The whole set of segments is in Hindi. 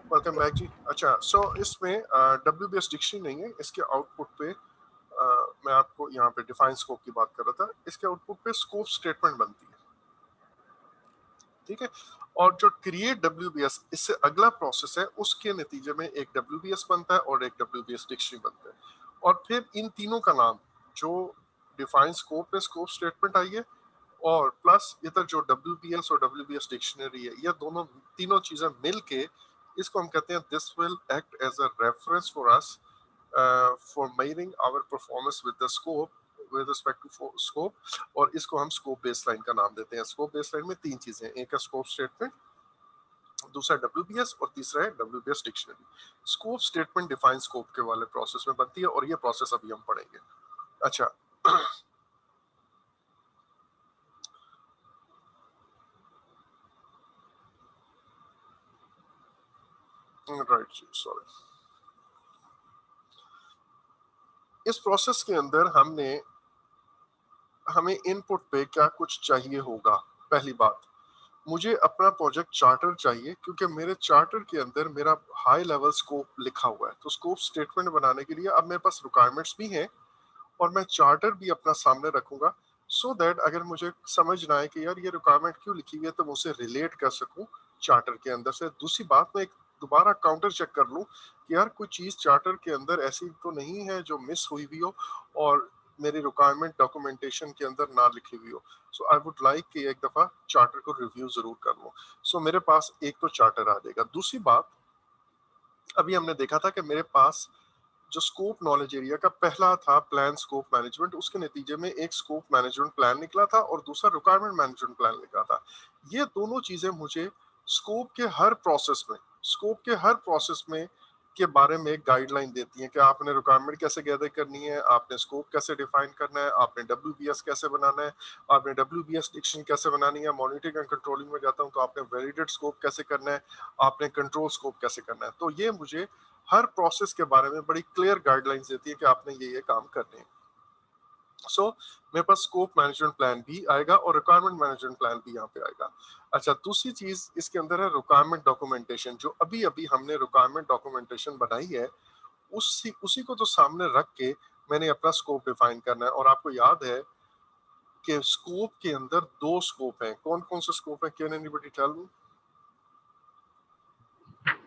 वेलकम बैक जी। अच्छा, इसमें WBS डिक्शनरी नहीं है, इसके आउटपुट पे मैं आपको यहाँ पे डिफाइन स्कोप की बात कर रहा था। इसके आउटपुट पे स्कोप स्टेटमेंट बनती है, ठीक है। और जो क्रिएट WBS, इससे अगला प्रोसेस है, उसके नतीजे में एक WBS बनता है और एक WBS डिक्शनरी बनता है। और फिर इन तीनों का नाम, जो डिफाइन स्कोप पे स्कोप स्टेटमेंट आई है, और प्लस इधर जो WBS और WBS डिक्शनरी है, ये दोनों तीनों चीजें मिलके इसको हम कहते हैं this will act as a reference for us for measuring our performance with the scope, with respect to scope. और इसको हम स्कोप बेसलाइन का नाम देते हैं। स्कोप बेसलाइन में तीन चीजें हैं, एक है स्कोप स्टेटमेंट, दूसरा WBS और तीसरा है WBS dictionary. Scope statement define scope के वाले प्रोसेस में बनती है और ये प्रोसेस अभी हम पढ़ेंगे। अच्छा, राइट, सॉरी। इस प्रोसेस के अंदर हमें इनपुट पे क्या कुछ चाहिए होगा। पहली बात, मुझे अपना प्रोजेक्ट चार्टर चाहिए, क्योंकि मेरे चार्टर के अंदर मेरा हाई लेवल स्कोप लिखा हुआ है। तो स्कोप स्टेटमेंट बनाने के लिए अब मेरे पास रिक्वायरमेंट्स भी हैं और मैं चार्टर भी अपना सामने रखूंगा, सो दैट अगर मुझे समझ ना आए कि यार ये रिक्वायरमेंट क्यों लिखी हुई है, तो मैं उसे रिलेट कर सकूं चार्टर के अंदर से। दूसरी बात, मैं एक दोबारा काउंटर चेक कर लूं कि यार कोई चीज चार्टर के अंदर ऐसी तो नहीं है जो मिस हुई हुई हो और मेरी रिक्वायरमेंट डॉक्यूमेंटेशन के अंदर ना लिखी हुई हो। सो आई वुड लाइक कि एक दफा चार्टर को रिव्यू जरूर कर लूं। सो मेरे पास एक तो चार्टर आ जाएगा। दूसरी बात, अभी हमने देखा था कि मेरे पास जो स्कोप नॉलेज एरिया का पहला था प्लान स्कोप मैनेजमेंट, उसके नतीजे में एक स्कोप मैनेजमेंट प्लान निकला था और दूसरा रिक्वायरमेंट मैनेजमेंट प्लान निकला था। ये दोनों चीजें मुझे स्कोप के हर प्रोसेस में स्कोप के हर प्रोसेस में के बारे में एक गाइडलाइन देती हैं कि आपने रिक्वायरमेंट कैसे गैदर करनी है, आपने स्कोप कैसे डिफाइन करना है, आपने WBS कैसे बनाना है, आपने WBS डिक्शन कैसे बनानी है। मॉनिटरिंग एंड कंट्रोलिंग में जाता हूँ तो आपने वैलिडेट स्कोप कैसे करना है, आपने कंट्रोल स्कोप कैसे करना है। तो ये मुझे हर प्रोसेस के बारे में बड़ी क्लियर गाइडलाइंस देती है कि आपने ये काम करने हैं। सो मेरे पास स्कोप मैनेजमेंट प्लान भी आएगा और रिक्वायरमेंट मैनेजमेंट प्लान भी यहाँ पे आएगा। अच्छा, दूसरी चीज इसके अंदर है रिक्वायरमेंट डॉक्यूमेंटेशन। जो अभी अभी हमने रिक्वायरमेंट डॉक्यूमेंटेशन बनाई है, उसी उसी को तो सामने रख के मैंने अपना स्कोप डिफाइन करना है। और आपको याद है कि स्कोप के अंदर दो स्कोप हैं। कौन कौन से स्कोप है, can anybody tell me?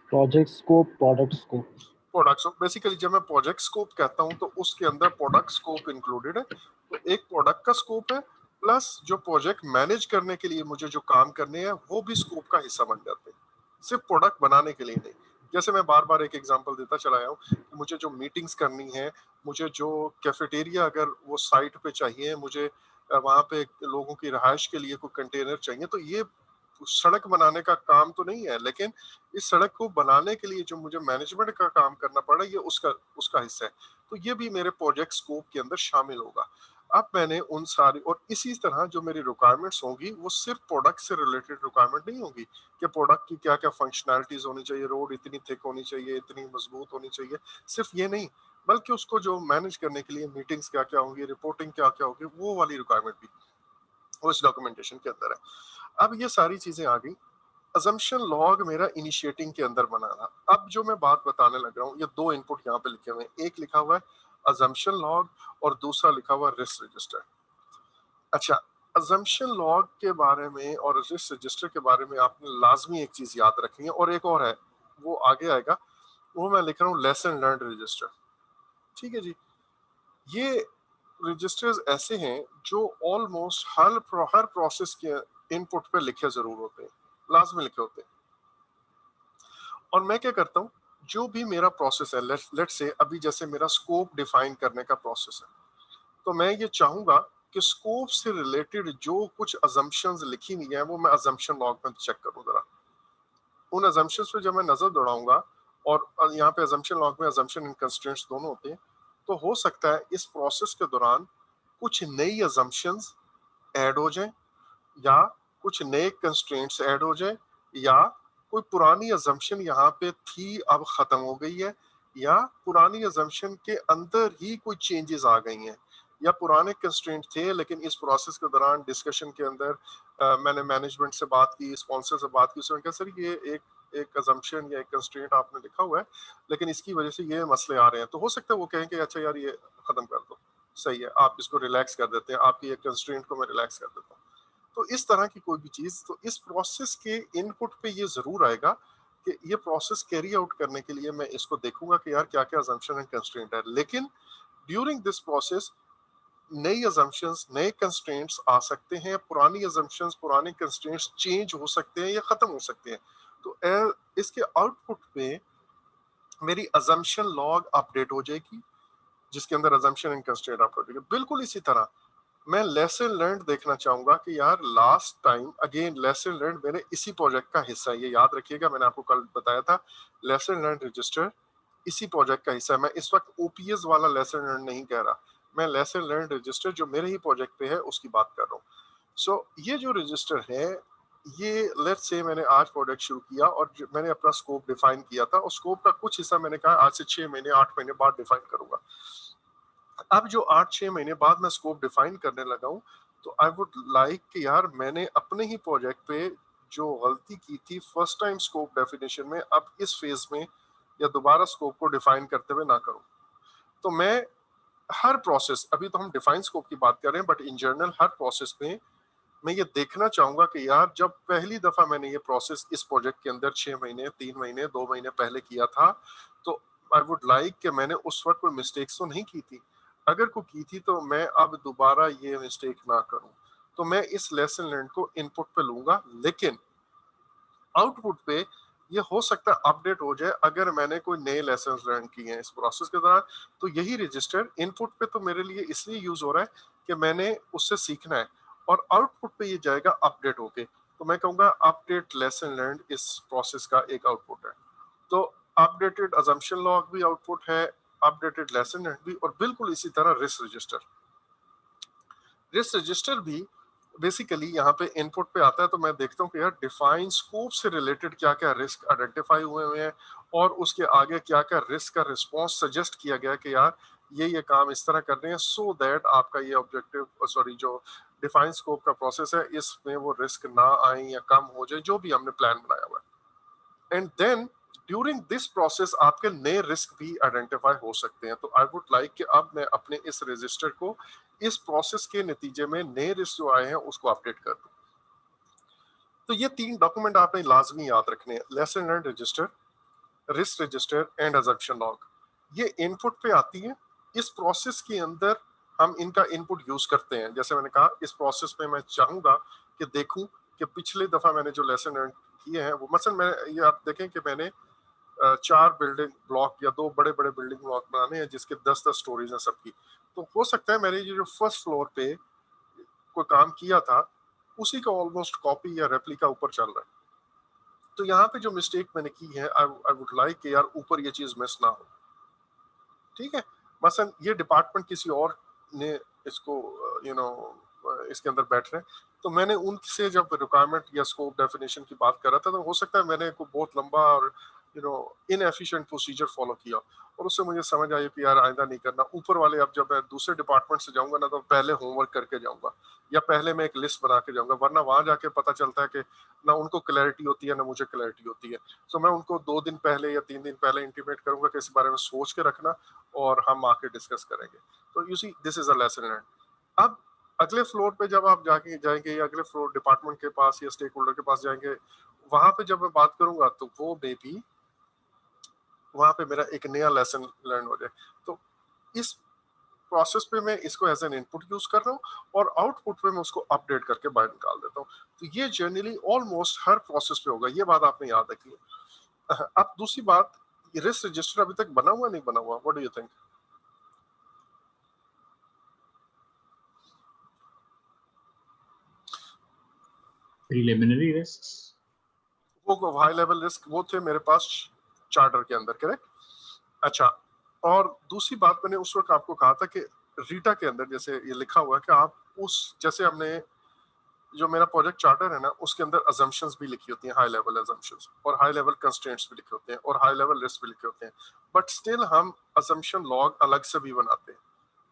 Project scope, product scope. Product scope, basically जब मैं प्रोजेक्ट स्कोप कहता हूं तो उसके अंदर प्रोडक्ट स्कोप इंक्लूडेड है। तो एक प्रोडक्ट का स्कोप है, प्लस जो प्रोजेक्ट मैनेज करने के लिए मुझे जो काम करने हैं वो भी स्कोप का हिस्सा बन जाते हैं, सिर्फ प्रोडक्ट बनाने के लिए नहीं। जैसे मैं बार बार एक एग्जांपल देता चला आया हूँ कि मुझे जो मीटिंग्स करनी है, मुझे जो कैफेटेरिया अगर वो साइट पे चाहिए, मुझे वहां पे लोगों की रिहाइश के लिए कोई कंटेनर चाहिए, तो ये सड़क बनाने का काम तो नहीं है, लेकिन इस सड़क को बनाने के लिए जो मुझे मैनेजमेंट का काम करना पड़ा, ये उसका उसका हिस्सा है। तो ये भी मेरे प्रोजेक्ट स्कोप के अंदर शामिल होगा। अब मैंने उन सारी, और इसी तरह जो मेरी रिक्वायरमेंट्स होंगी वो सिर्फ प्रोडक्ट से रिलेटेड रिक्वायरमेंट नहीं होगी कि प्रोडक्ट की क्या क्या फंक्शनैलिटीज होनी चाहिए, रोड इतनी थिक होनी चाहिए, इतनी मजबूत होनी चाहिए, सिर्फ ये नहीं, बल्कि उसको जो मैनेज करने के लिए मीटिंग्स क्या क्या होंगी, रिपोर्टिंग क्या क्या होगी, वो वाली रिक्वायरमेंट भी वो इस डॉक्यूमेंटेशन के अंदर है। अब ये सारी चीजें आ गई। अजम्पशन लॉग मेरा इनिशिएटिंग के अंदर बना था। अब जो मैं बात बताने लग रहा हूँ, ये दो इनपुट यहाँ पे लिखे हुए हैं, एक लिखा हुआ है अजम्पशन लॉग और दूसरा लिखा हुआ है रिस्क रजिस्टर। अच्छा, अजम्पशन लॉग के बारे में और रिस्क रजिस्टर के बारे में आपने लाजमी एक चीज याद रखनी है, और एक और है वो आगे आएगा, वो मैं लिख रहा हूँ लेसन लर्न रजिस्टर। ठीक है जी। ये रजिस्टर्स ऐसे हैं जो ऑलमोस्ट हर प्रोसेस के इनपुट पे लिखे जरूर होते हैं, लाजमी लिखे होते हैं। और मैं क्या करता हूँ, जो भी मेरा प्रोसेस है, लेट से अभी जैसे मेरा स्कोप डिफाइन करने का प्रोसेस है, तो मैं ये चाहूंगा कि स्कोप से रिलेटेड जो कुछ अजम्पशंस लिखी हुई है वो मैं अजम्पशन लॉग में चेक करूँ जरा। उन अजम्पशंस पे जब मैं नजर दौड़ाऊंगा, और यहाँ पे अजम्पशन लॉग में अजम्पशन एंड कंस्ट्रेंट्स दोनों होते हैं, तो हो सकता है इस प्रोसेस के दौरान कुछ नई अजम्पशंस ऐड हो जाएं, या कुछ नए कंस्ट्रेंट्स ऐड हो जाए, या कोई पुरानी अजम्पशन यहाँ पे थी अब खत्म हो गई है, या पुरानी अजम्पशन के अंदर ही कोई चेंजेस आ गई हैं, या पुराने कंस्ट्रेंट थे लेकिन इस प्रोसेस के दौरान डिस्कशन के अंदर मैंने मैनेजमेंट से बात की, स्पॉन्सर से बात की, उसने कहा सर ये एक एक अजम्पशन या एक कंस्ट्रेंट आपने लिखा हुआ है, लेकिन इसकी वजह से ये मसले आ रहे हैं, तो हो सकता है वो कहें कि अच्छा यार ये खत्म कर दो, सही है, आप इसको रिलैक्स कर देते हैं, आपकी एक कंस्ट्रेंट को मैं रिलैक्स कर देता हूँ। तो इस तरह की कोई भी चीज, तो इस प्रोसेस के इनपुट पे ये जरूर आएगा कि ये प्रोसेस कैरी आउट करने के लिए मैं इसको देखूंगा कि यार क्या क्या अजम्पशन एंड कंस्ट्रेंट है, लेकिन ड्यूरिंग दिस प्रोसेस नई अजम्पशंस, नए कंस्ट्रेंट्स आ सकते हैं, पुरानी अजम्पशंस, पुराने कंस्ट्रेंट्स चेंज हो सकते हैं या खत्म हो सकते हैं। तो इसके आउटपुट पे मेरी अजम्पशन लॉग अपडेट हो जाएगी, जिसके अंदर अजम्पशन एंड कंस्ट्रेंट अपडेट होगी। बिल्कुल इसी तरह मैं लेसन लर्न देखना चाहूंगा कि यार last time again lesson learn मेरे इसी प्रोजेक्ट का हिस्सा है, ये याद रखिएगा, मैंने आपको कल बताया था लेसन लर्न रजिस्टर इसी प्रोजेक्ट का हिस्सा है। मैं इस वक्त ओपीएस वाला लेसन लर्न नहीं कह रहा, मैं लेसन लर्न रजिस्टर जो मेरे ही प्रोजेक्ट पे है उसकी बात कर रहा हूँ। सो ये जो रजिस्टर है, ये लेट्स से मैंने आज प्रोजेक्ट शुरू किया और मैंने अपना स्कोप डिफाइन किया था, और स्कोप का कुछ हिस्सा मैंने कहा आज से 6 महीने 8 महीने बाद डिफाइन करूंगा। अब जो 8-6 महीने बाद मैं स्कोप डिफाइन करने लगा हूँ, तो आई वुड लाइक कि यार मैंने अपने ही प्रोजेक्ट पे जो गलती की थी फर्स्ट टाइम स्कोप डेफिनेशन में, अब इस फेज में या दोबारा स्कोप को डिफाइन करते हुए ना करूं। तो मैं हर प्रोसेस, अभी तो हम डिफाइन स्कोप की बात कर रहे हैं, but in general her process में मैं ये देखना चाहूंगा कि यार जब पहली दफा मैंने ये प्रोसेस इस प्रोजेक्ट के अंदर 6 महीने 3 महीने 2 महीने पहले किया था, तो आई वुड लाइक कि मैंने उस वक्त कोई मिस्टेक्स तो नहीं की थी, अगर कोई की थी तो मैं अब दोबारा ये मिस्टेक ना करूं। तो मैं इस लेसन लर्न को इनपुट पे लूंगा, लेकिन आउटपुट पे ये हो सकता है अपडेट हो जाए अगर मैंने कोई नए लेसन लर्न किए हैं इस प्रोसेस के दौरान। तो यही रजिस्टर इनपुट पे तो मेरे लिए इसलिए यूज हो रहा है कि मैंने उससे सीखना है, और आउटपुट पे ये जाएगा अपडेट होके। तो मैं कहूंगा अपडेट लेसन लर्न इस प्रोसेस का एक आउटपुट है। तो अपडेटेड अजम्पशन लॉग भी आउटपुट है, अपडेटेड लेसन लर्न भी, और बिल्कुल इसी तरह रिस्क रजिस्टर। रिस्क रजिस्टर भी बेसिकली यहाँ पे इनपुट पे आता है, तो मैं देखता हूँ कि यार डिफाइन स्कोप से रिलेटेड क्या क्या रिस्क आइडेंटिफाई हुए हैं, और उसके आगे क्या क्या रिस्क का रिस्पॉन्स सजेस्ट किया गया कि यार ये काम इस तरह कर रहे हैं, सो दैट आपका ये ऑब्जेक्टिव सॉरी जो डिफाइन स्कोप का प्रोसेस है इसमें वो रिस्क ना आए या कम हो जाए, जो भी हमने प्लान बनाया हुआ है। And then during this process आपके नए रिस्क भी आइडेंटिफाई हो सकते हैं। तो आई वुड लाइक कि अब मैं अपने इस रजिस्टर को इस प्रोसेस के नतीजे में नए रिस्क जो आए हैं उसको अपडेट कर दूं। तो ये 3 डॉक्यूमेंट आपने लाजमी याद रखने हैं, lesson learn register, risk register and assumption log. ये इनपुट पे आती है, इस प्रोसेस के अंदर हम इनका इनपुट यूज करते हैं। जैसे मैंने कहा इस प्रोसेस में मैं चाहूंगा कि देखूं कि पिछले दफा मैंने जो लेसन लर्न किए हैं वो, मसलन मैं ये आप देखें कि मैंने 4 बिल्डिंग ब्लॉक या 2 बड़े बड़े बिल्डिंग ब्लॉक बनाने हैं जिसके 10-10 स्टोरीज हैं सबकी। तो हो सकता है मैंने ये जो फर्स्ट फ्लोर पे कोई काम किया था उसी का ऑलमोस्ट कॉपी या रेप्लिका ऊपर चल रहा है। तो यहाँ पे जो मिस्टेक मैंने की है, आई वुड लाइक कि यार ऊपर ये चीज मिस ना हो। ठीक है, मसलन ये डिपार्टमेंट किसी और ने इसको इसके अंदर बैठ रहे हैं, तो मैंने उनसे जब रिक्वायरमेंट या स्कोप डेफिनेशन की बात कर रहा था, तो हो सकता है मैंने को बहुत लंबा और इनएफिशिएंट प्रोसीजर फॉलो किया, और उससे मुझे समझ आई कि यार आइंदा नहीं करना। ऊपर वाले अब जब मैं दूसरे डिपार्टमेंट से जाऊंगा ना, तो पहले होमवर्क करके जाऊंगा, या पहले मैं एक लिस्ट बना के जाऊंगा, वरना वहां जाके पता चलता है कि ना उनको क्लैरिटी होती है ना मुझे क्लैरिटी होती है। तो मैं उनको 2 दिन पहले या 3 दिन पहले इंटीमेट करूंगा कि इस बारे में सोच के रखना, और हम आके डिस्कस करेंगे। तो you see this is a lesson learn. अब अगले फ्लोर पे जब आप जाके जाएंगे या अगले फ्लोर डिपार्टमेंट के पास या स्टेक होल्डर के पास जाएंगे, वहां पे जब मैं बात करूंगा तो वो मे बी वहां पे मेरा एक नया लेसन लर्न हो जाए। तो इस प्रोसेस पे मैं इसको एज एन इनपुट यूज कर रहा हूँ, और आउटपुट पे मैं उसको अपडेट करके बाहर निकाल देता हूँ। तो ये जनरली ऑलमोस्ट हर प्रोसेस पे होगा, ये बात आपने याद रखी है। अब दूसरी बात, रिस्क रजिस्टर अभी तक बना हुआ नहीं बना हुआ, what do you think? Preliminary risks, वो हाई लेवल रिस्क वो थे मेरे पास चार्टर के अंदर, करेक्ट? अच्छा, और दूसरी बात मैंने उस वक्त आपको कहा था कि रीटा के अंदर जैसे ये लिखा हुआ है कि आप उस, जैसे हमने जो मेरा प्रोजेक्ट चार्टर है ना उसके अंदर अजम्पशंस भी लिखी होती हैं, हाई लेवल अजम्पशंस, और हाई लेवल कंस्ट्रेंट्स भी लिखे होते हैं, और हाई लेवल रिस्क भी लिखे होते हैं। बट स्टिल हम अजम्पशन लॉग अलग से भी बनाते हैं,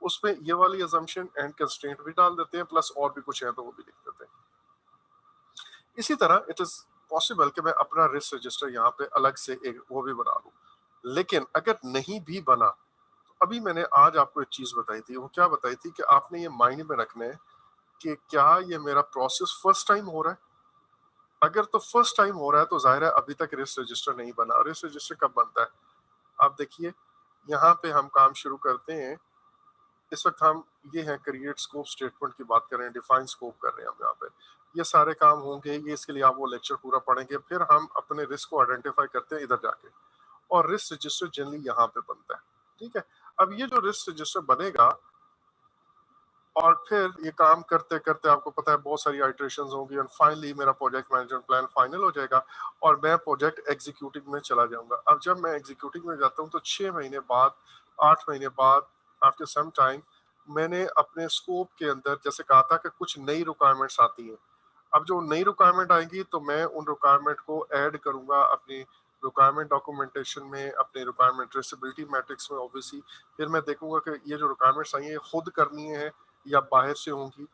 उसमें ये वाली अजम्पशन एंड कंस्ट्रेंट भी डाल देते हैं, प्लस और भी कुछ है तो वो भी लिख देते हैं। इसी तरह इट इज पॉसिबल कि मैं अपना रिस्क रजिस्टर यहाँ पे अलग से एक वो भी बना लूँ। लेकिन अगर नहीं भी बना, तो अभी मैंने आज आपको एक चीज बताई थी, वो क्या बताई थी कि आपने ये माइंड में रखना है कि क्या ये मेरा प्रोसेस फर्स्ट टाइम हो रहा है। अगर तो फर्स्ट टाइम हो रहा है तो जाहिर है अभी तक रिस्क रजिस्टर नहीं बना। रिस्क रजिस्टर कब बनता है? आप देखिए, यहाँ पे हम काम शुरू करते हैं। इस वक्त हम ये है क्रिएट स्कोप स्टेटमेंट की बात कर रहे हैं, डिफाइन स्कोप कर रहे हैं हम यहाँ पे। ये सारे काम होंगे, ये इसके लिए आप वो लेक्चर पूरा पढ़ेंगे, फिर हम अपने रिस्क को आइडेंटिफाई करते हैं इधर जाके, और रिस्क रजिस्टर जनरली यहाँ पे बनता है। ठीक है, अब ये जो रिस्क रजिस्टर बनेगा, और फिर ये काम करते करते आपको पता है बहुत सारी आइटरेशंस होंगी, एंड फाइनली मेरा प्रोजेक्ट मैनेजमेंट प्लान फाइनल हो जाएगा और मैं प्रोजेक्ट एग्जीक्यूटिंग में चला जाऊंगा। अब जब मैं एग्जीक्यूटिंग में जाता हूँ तो 6 महीने बाद, 8 महीने बाद, आफ्टर सम टाइम, मैंने अपने स्कोप के अंदर जैसे कहा था कि कुछ नई रिक्वायरमेंट्स आती हैं। अब जो नई रिक्वायरमेंट आएंगी तो मैं उन रिक्वायरमेंट को ऐड करूंगा अपनी रिक्वायरमेंट डॉक्यूमेंटेशन में, अपने रिक्वायरमेंट ट्रेसेबिलिटी मैट्रिक्स में ऑब्वियसली। फिर मैं देखूंगा कि ये जो रिक्वायरमेंट्स आई हैं खुद करनी है या बाहर से होंगी।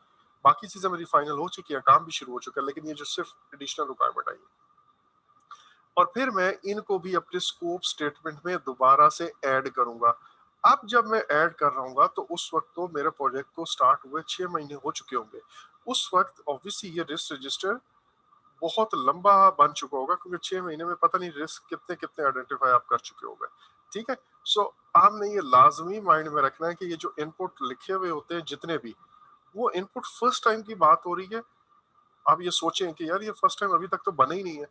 बाकी चीजें मेरी फाइनल हो चुकी है, काम भी शुरू हो चुका है, लेकिन ये जो सिर्फ एडिशनल रिक्वायरमेंट आई है, और फिर मैं इनको भी अपने स्कोप स्टेटमेंट में दोबारा से ऐड करूंगा। अब जब मैं ऐड कर रहा हूँ तो उस वक्त तो मेरे प्रोजेक्ट को स्टार्ट हुए 6 महीने हो चुके होंगे। उस वक्त ऑब्वियसली ये रिस्क रजिस्टर बहुत लंबा बन चुका होगा, क्योंकि 6 महीने में पता नहीं रिस्क कितने कितने आइडेंटिफाई आप कर चुके होंगे। ठीक है, सो आपने ये लाजमी माइंड में रखना है कि ये जो इनपुट लिखे हुए होते हैं जितने भी, वो इनपुट फर्स्ट टाइम की बात हो रही है। आप ये सोचें कि यार ये फर्स्ट टाइम अभी तक तो बना ही नहीं है,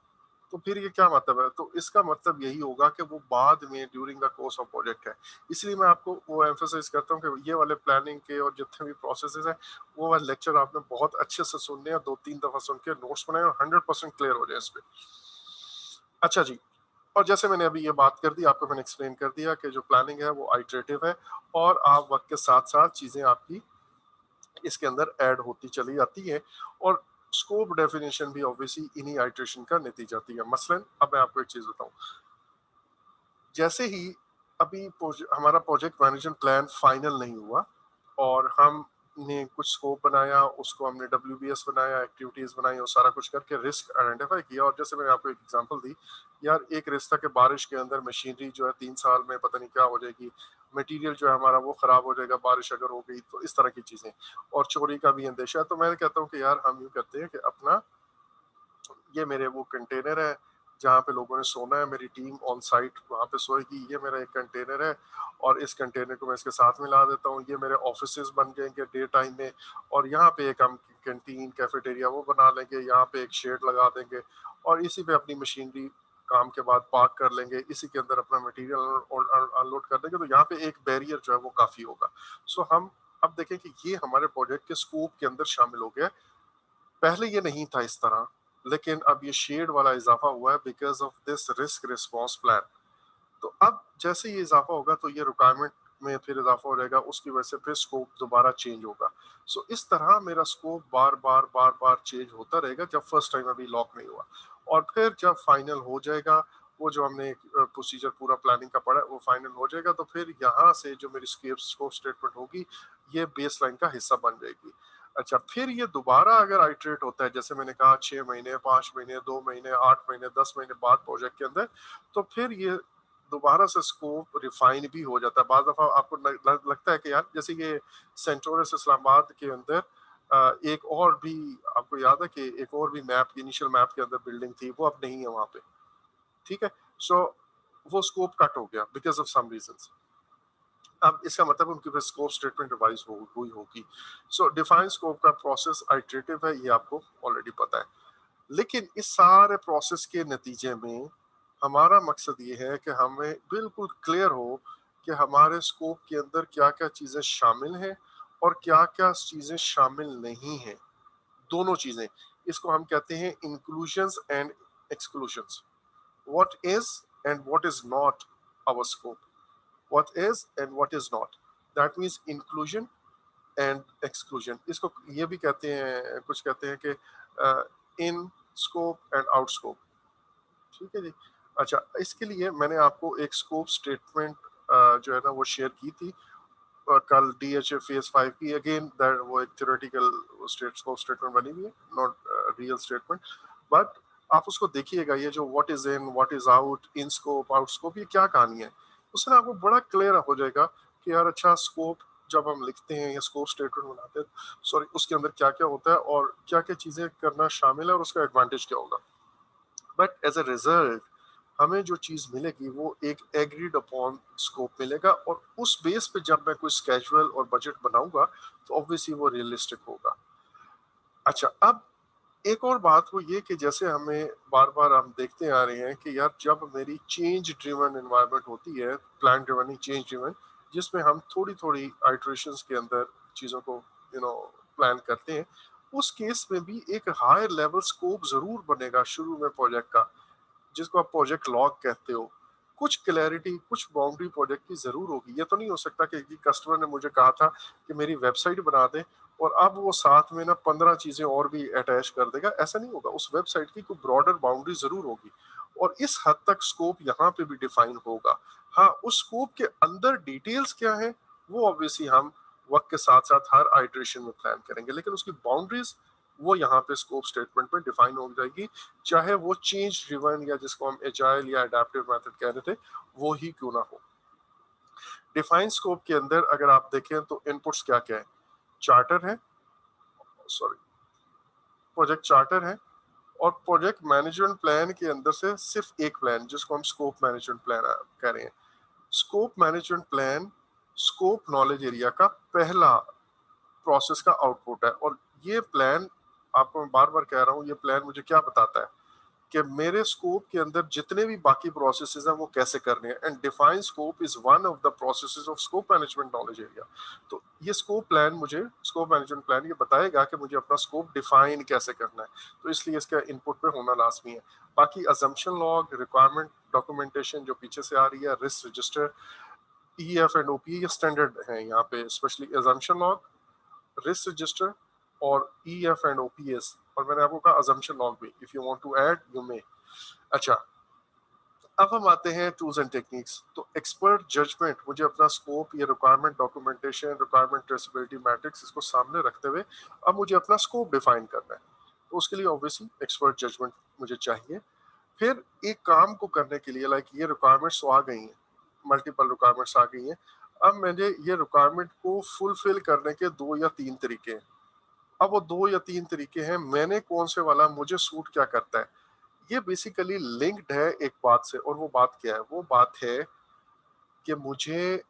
तो फिर ये क्या मतलब है? तो इसका मतलब यही होगा कि वो बाद में during the course of project है। इसलिए मैं आपको वो एम्फोसाइज करता हूँ कि ये वाले प्लानिंग के और जितने भी प्रोसेसेस हैं, वो वाले लेक्चर आपने बहुत अच्छे से सुनने हैं, 2-3 दफा सुन के नोट्स बनाए और 100% क्लियर हो जाए इस पे। अच्छा जी, और जैसे मैंने अभी ये बात कर दी, आपको मैंने एक्सप्लेन कर दिया कि जो प्लानिंग है वो आइटरेटिव है, और आप वक्त के साथ साथ चीजें आपकी इसके अंदर ऐड होती चली जाती है, और स्कोप डेफिनेशन भी ऑब्वियसली इन्हीं आइटरेशन का नतीजा आती है। मसलन अब मैं आपको एक चीज बताऊं, जैसे ही अभी हमारा प्रोजेक्ट मैनेजमेंट प्लान फाइनल नहीं हुआ और हमने कुछ स्कोप बनाया, उसको हमने WBS बनाया, एक्टिविटीज बनाई और सारा कुछ करके रिस्क आइडेंटिफाई किया, और जैसे मैंने आपको एक एग्जांपल दी, यार एक रिस्क था कि बारिश के अंदर मशीनरी जो है 3 साल में पता नहीं क्या हो जाएगी, मटेरियल जो है हमारा वो खराब हो जाएगा बारिश अगर हो गई तो, इस तरह की चीजें, और चोरी का भी अंदेशा है। तो मैं कहता हूँ कि यार हम यूँ करते हैं कि अपना ये मेरे वो कंटेनर है जहाँ पे लोगों ने सोना है, मेरी टीम ऑन साइट वहाँ पे सोएगी, ये मेरा एक कंटेनर है, और इस कंटेनर को मैं इसके साथ मिला देता हूँ, ये मेरे ऑफिसेज बन जाएंगे डे टाइम में, और यहाँ पे एक हम कैंटीन कैफेटेरिया वो बना लेंगे, यहाँ पे एक शेड लगा देंगे, और इसी पे अपनी मशीनरी काम के बाद पार्क कर लेंगे, इसी के अंदर अपना मटेरियल अनलोड कर देंगे, तो यहाँ पे एक बैरियर जो है वो काफी होगा। सो हम अब देखें कि ये हमारे प्रोजेक्ट के स्कोप के अंदर शामिल हो गया। पहले ये नहीं था इस तरह, लेकिन अब ये शेड वाला इजाफा हुआ है because of this risk response plan. तो अब जैसे ये इजाफा होगा तो ये रिक्वायरमेंट में फिर इजाफा हो जाएगा, उसकी वजह से फिर स्कोप दोबारा चेंज होगा। सो इस तरह मेरा स्कोप बार बार चेंज होता रहेगा जब फर्स्ट टाइम अभी लॉक नहीं हुआ, और फिर जब फाइनल हो जाएगा, वो जो हमने प्रोसीजर पूरा प्लानिंग का पढ़ा वो फाइनल हो जाएगा, तो फिर यहाँ से जो मेरी स्कोप स्टेटमेंट होगी ये बेस लाइन का हिस्सा बन जाएगी। अच्छा, फिर ये दोबारा अगर आइटरेट होता है, जैसे मैंने कहा 6 महीने, 5 महीने, 2 महीने, 8 महीने, 10 महीने बाद प्रोजेक्ट के अंदर, तो फिर ये दोबारा से स्कोप रिफाइन भी हो जाता है। बाज दफा आपको लगता है कि यार जैसे ये सेंटोरस इस्लामाबाद के अंदर एक और भी, आपको याद है कि एक और भी मैप, इनिशियल मैप के अंदर बिल्डिंग थी, वो अब नहीं है वहां पे। ठीक है, सो वो स्कोप कट हो गया बिकॉज ऑफ सम रीजंस। अब इसका मतलब उनकी फिर स्कोप स्टेटमेंट रिवाइज हुई होगी। सो डिफाइन स्कोप का प्रोसेस आइटरेटिव है, ये आपको ऑलरेडी पता है। लेकिन इस सारे प्रोसेस के नतीजे में हमारा मकसद ये है कि हमें बिल्कुल क्लियर हो कि हमारे स्कोप के अंदर क्या क्या चीजें शामिल हैं और क्या क्या चीजें शामिल नहीं हैं। दोनों चीजें, इसको हम कहते हैं inclusions and exclusions. What is and what is not our scope, what is and what is not, that means inclusion and exclusion। इसको ये भी कहते हैं, कुछ कहते हैं कि in scope and out scope. ठीक है जी। अच्छा, इसके लिए मैंने आपको एक स्कोप स्टेटमेंट जो है ना वो शेयर की थी कल DHA फेज 5 की। अगेन दैट वो एक थ्योरेटिकल स्कोप स्टेटमेंट बनी हुई है, नॉट रियल स्टेटमेंट, बट आप उसको देखिएगा, ये जो what is in, what is out, in scope, out scope, ये क्या कहानी है, उससे आपको बड़ा क्लियर हो जाएगा कि यार अच्छा स्कोप जब हम लिखते हैं या स्कोप स्टेटमेंट बनाते हैं, सॉरी, उसके अंदर क्या क्या होता है और क्या क्या चीजें करना शामिल है और उसका एडवांटेज क्या होगा। बट एज अ रिजल्ट हमें जो चीज मिलेगी वो एक एग्रीड अपॉन स्कोप मिलेगा, और उस बेस पे जब मैं कोई स्केजुअल और बजट बनाऊंगा तो ऑब्वियसली वो रियलिस्टिक होगा। अच्छा, अब एक और बात वो ये कि जैसे हमें बार बार हम देखते आ रहे हैं कि यार जब मेरी चेंज ड्रिवन एनवायरनमेंट होती है, प्लान ड्रिवन नहीं चेंज ड्रिवन, जिसमें हम थोड़ी थोड़ी आइटरेशंस के अंदर चीज़ों को प्लान करते हैं, उस केस में भी एक हायर लेवल स्कोप जरूर बनेगा शुरू में प्रोजेक्ट का, जिसको आप प्रोजेक्ट लॉग कहते हो। कुछ क्लैरिटी, कुछ बाउंड्री प्रोजेक्ट की जरूर होगी। ये तो नहीं हो सकता कि कस्टमर ने मुझे कहा था कि मेरी वेबसाइट बना दे और अब वो साथ में ना 15 चीजें और भी अटैच कर देगा, ऐसा नहीं होगा। उस वेबसाइट की कोई ब्रॉडर बाउंड्री जरूर होगी और इस हद तक स्कोप यहाँ पे भी डिफाइन होगा। हाँ, उस स्कोप के अंदर डिटेल्स क्या है वो ऑब्वियसली हम वक्त के साथ साथ हर आइटरेशन में प्लान करेंगे, लेकिन उसकी बाउंड्रीज वो यहाँ पे स्कोप स्टेटमेंट में डिफाइन हो जाएगी, चाहे वो चेंज ड्रिवन या जिसको हम एजाइल या अडेप्टिव मेथड कह रहे थे वो ही क्यों ना हो। डिफाइन स्कोप के अंदर अगर आप देखें तो इनपुट्स क्या क्या है, चार्टर है, सॉरी, प्रोजेक्ट चार्टर है, और प्रोजेक्ट मैनेजमेंट प्लान के अंदर से सिर्फ एक प्लान जिसको हम स्कोप मैनेजमेंट प्लान कह रहे हैं। Scope management plan scope knowledge area का पहला प्रोसेस का आउटपुट है, और ये प्लान, आपको मैं बार बार कह रहा हूँ, ये प्लान मुझे क्या बताता है कि मेरे स्कोप के अंदर जितने भी बाकी प्रोसेसेस हैं वो कैसे करने हैं, and define scope is one of the processes of scope management knowledge area. तो ये स्कोप प्लान, मुझे स्कोप मैनेजमेंट प्लान ये बताएगा कि मुझे अपना स्कोप डिफाइन कैसे करना है, तो इसलिए इसका इनपुट पे होना लाजमी है। बाकी अजम्पशन लॉग, रिक्वायरमेंट डॉक्यूमेंटेशन जो पीछे से आ रही है, risk register, E F and OP, ये स्टैंडर्ड है यहाँ पे, specially assumption log, risk register और ई एफ एंड ओपीएस, और मैंने आपको कहा अजम्पशन लॉग भी, if you want to add you may. अच्छा, अब हम आते हैं टूल्स एंड टेक्निक्स। तो एक्सपर्ट जजमेंट, मुझे अपना स्कोप, ये requirement documentation, requirement traceability matrix, इसको सामने रखते हुए अब मुझे अपना स्कोप डिफाइन करना है, तो उसके लिए ऑब्वियसली एक्सपर्ट जजमेंट मुझे चाहिए। फिर एक काम को करने के लिए, लाइक ये रिक्वायरमेंट्स तो आ गई हैं, मल्टीपल रिक्वायरमेंट्स आ गई हैं, अब मुझे ये रिक्वायरमेंट को फुलफिल करने के 2 या 3 तरीके हैं। अब वो 2 या 3 तरीके हैं, मैंने कौन से वाला, मुझे सूट क्या करता है, ये बेसिकली लिंक्ड है एक बात से, और वो बात क्या है, वो बात है कि मुझे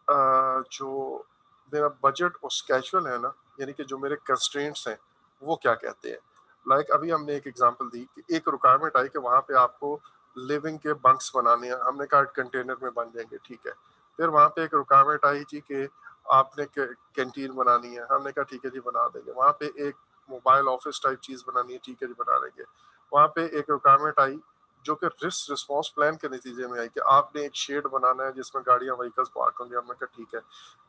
जो मेरा बजट और स्केजुअल है ना, यानी कि जो मेरे कंस्ट्रेंट्स हैं वो क्या कहते हैं। लाइक अभी हमने एक एग्जांपल दी कि एक रिक्वायरमेंट आई कि वहां पे आपको लिविंग के बंक्स बनाने हैं, हमने कहा कंटेनर में बन जाएंगे, ठीक है। फिर वहां पे एक रिक्वायरमेंट आई जी कि आपने कैंटीन बनानी है, हमने कहा ठीक है जी बना देंगे। वहां पे एक मोबाइल ऑफिस टाइप चीज बनानी है, ठीक है जी बना देंगे। वहां पे एक रिक्वायरमेंट आई जो कि रिस्क रिस्पॉन्स प्लान के नतीजे में आई कि आपने एक शेड बनाना है जिसमें गाड़ियां व्हीकल्स पार्क होंगे, हमने कहा ठीक है।